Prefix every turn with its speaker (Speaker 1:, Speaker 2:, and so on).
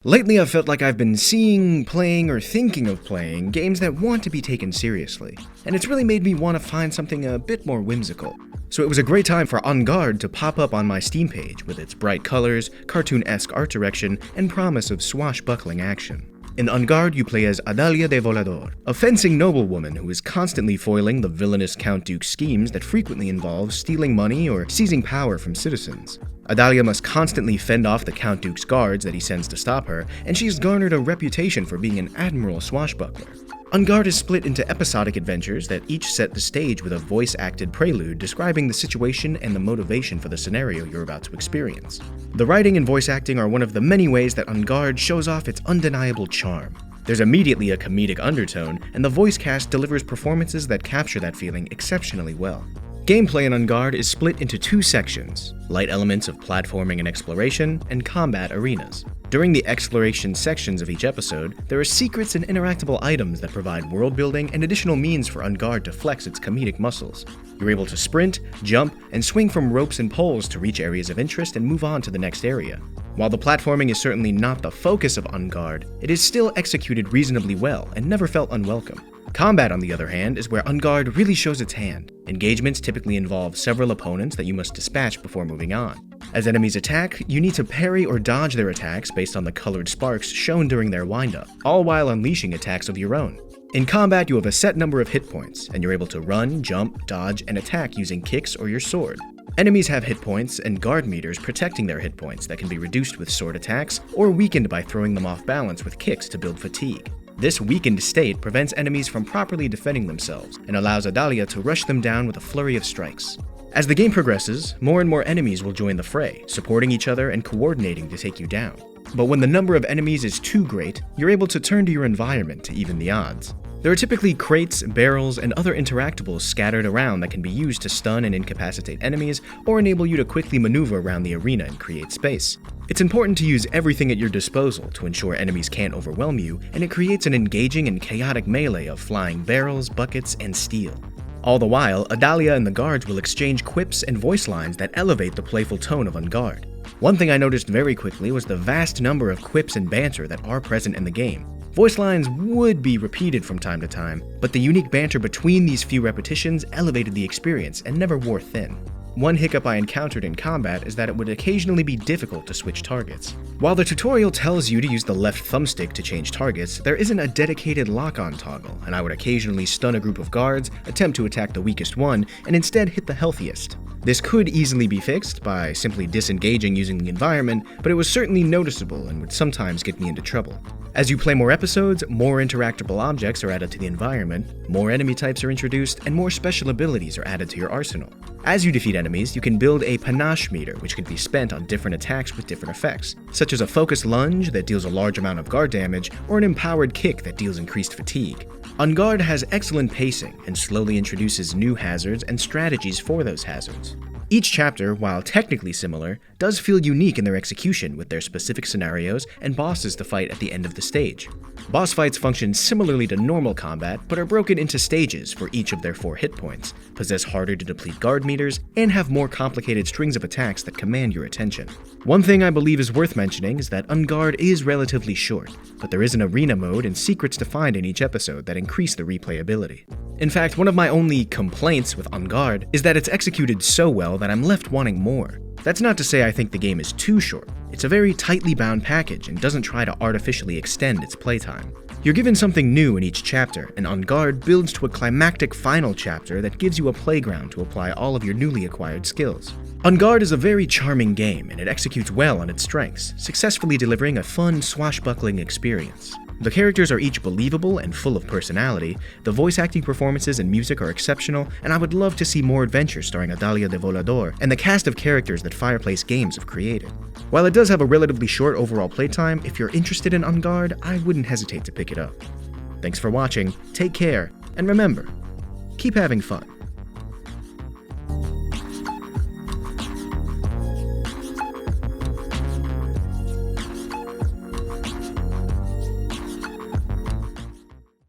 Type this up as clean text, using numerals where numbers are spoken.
Speaker 1: Lately, I've felt like I've been seeing, playing, or thinking of playing games that want to be taken seriously, and it's really made me want to find something a bit more whimsical. So it was a great time for En Garde to pop up on my Steam page with its bright colors, cartoon-esque art direction, and promise of swashbuckling action. In En Garde, you play as Adalia de Volador, a fencing noblewoman who is constantly foiling the villainous Count Duke's schemes that frequently involve stealing money or seizing power from citizens. Adalia must constantly fend off the Count Duke's guards that he sends to stop her, and she's garnered a reputation for being an admirable swashbuckler. En Garde is split into episodic adventures that each set the stage with a voice-acted prelude describing the situation and the motivation for the scenario you're about to experience. The writing and voice acting are one of the many ways that En Garde shows off its undeniable charm. There's immediately a comedic undertone, and the voice cast delivers performances that capture that feeling exceptionally well. Gameplay in En Garde is split into two sections: light elements of platforming and exploration, and combat arenas. During the exploration sections of each episode, there are secrets and interactable items that provide world building and additional means for En Garde to flex its comedic muscles. You're able to sprint, jump, and swing from ropes and poles to reach areas of interest and move on to the next area. While the platforming is certainly not the focus of En Garde, it is still executed reasonably well and never felt unwelcome. Combat, on the other hand, is where En Garde really shows its hand. Engagements typically involve several opponents that you must dispatch before moving on. As enemies attack, you need to parry or dodge their attacks based on the colored sparks shown during their windup, all while unleashing attacks of your own. In combat, you have a set number of hit points, and you're able to run, jump, dodge, and attack using kicks or your sword. Enemies have hit points and guard meters protecting their hit points that can be reduced with sword attacks or weakened by throwing them off balance with kicks to build fatigue. This weakened state prevents enemies from properly defending themselves and allows Adalia to rush them down with a flurry of strikes. As the game progresses, more and more enemies will join the fray, supporting each other and coordinating to take you down. But when the number of enemies is too great, you're able to turn to your environment to even the odds. There are typically crates, barrels, and other interactables scattered around that can be used to stun and incapacitate enemies or enable you to quickly maneuver around the arena and create space. It's important to use everything at your disposal to ensure enemies can't overwhelm you, and it creates an engaging and chaotic melee of flying barrels, buckets, and steel. All the while, Adalia and the guards will exchange quips and voice lines that elevate the playful tone of En Garde. One thing I noticed very quickly was the vast number of quips and banter that are present in the game. Voice lines would be repeated from time to time, but the unique banter between these few repetitions elevated the experience and never wore thin. One hiccup I encountered in combat is that it would occasionally be difficult to switch targets. While the tutorial tells you to use the left thumbstick to change targets, there isn't a dedicated lock-on toggle, and I would occasionally stun a group of guards, attempt to attack the weakest one, and instead hit the healthiest. This could easily be fixed by simply disengaging using the environment, but it was certainly noticeable and would sometimes get me into trouble. As you play more episodes, more interactable objects are added to the environment, more enemy types are introduced, and more special abilities are added to your arsenal. As you defeat enemies, you can build a panache meter which can be spent on different attacks with different effects, such as a focused lunge that deals a large amount of guard damage, or an empowered kick that deals increased fatigue. En Garde has excellent pacing and slowly introduces new hazards and strategies for those hazards. Each chapter, while technically similar, does feel unique in their execution with their specific scenarios and bosses to fight at the end of the stage. Boss fights function similarly to normal combat, but are broken into stages for each of their 4 hit points, possess harder to deplete guard meters, and have more complicated strings of attacks that command your attention. One thing I believe is worth mentioning is that En Garde is relatively short, but there is an arena mode and secrets to find in each episode that increase the replayability. In fact, one of my only complaints with En Garde is that it's executed so well that I'm left wanting more. That's not to say I think the game is too short. It's a very tightly bound package and doesn't try to artificially extend its playtime. You're given something new in each chapter, and En Garde builds to a climactic final chapter that gives you a playground to apply all of your newly acquired skills. En Garde is a very charming game, and it executes well on its strengths, successfully delivering a fun, swashbuckling experience. The characters are each believable and full of personality, the voice acting performances and music are exceptional, and I would love to see more adventures starring Adalia de Volador and the cast of characters that Fireplace Games have created. While it does have a relatively short overall playtime, if you're interested in En Garde, I wouldn't hesitate to pick it up. Thanks for watching, take care, and remember, keep having fun.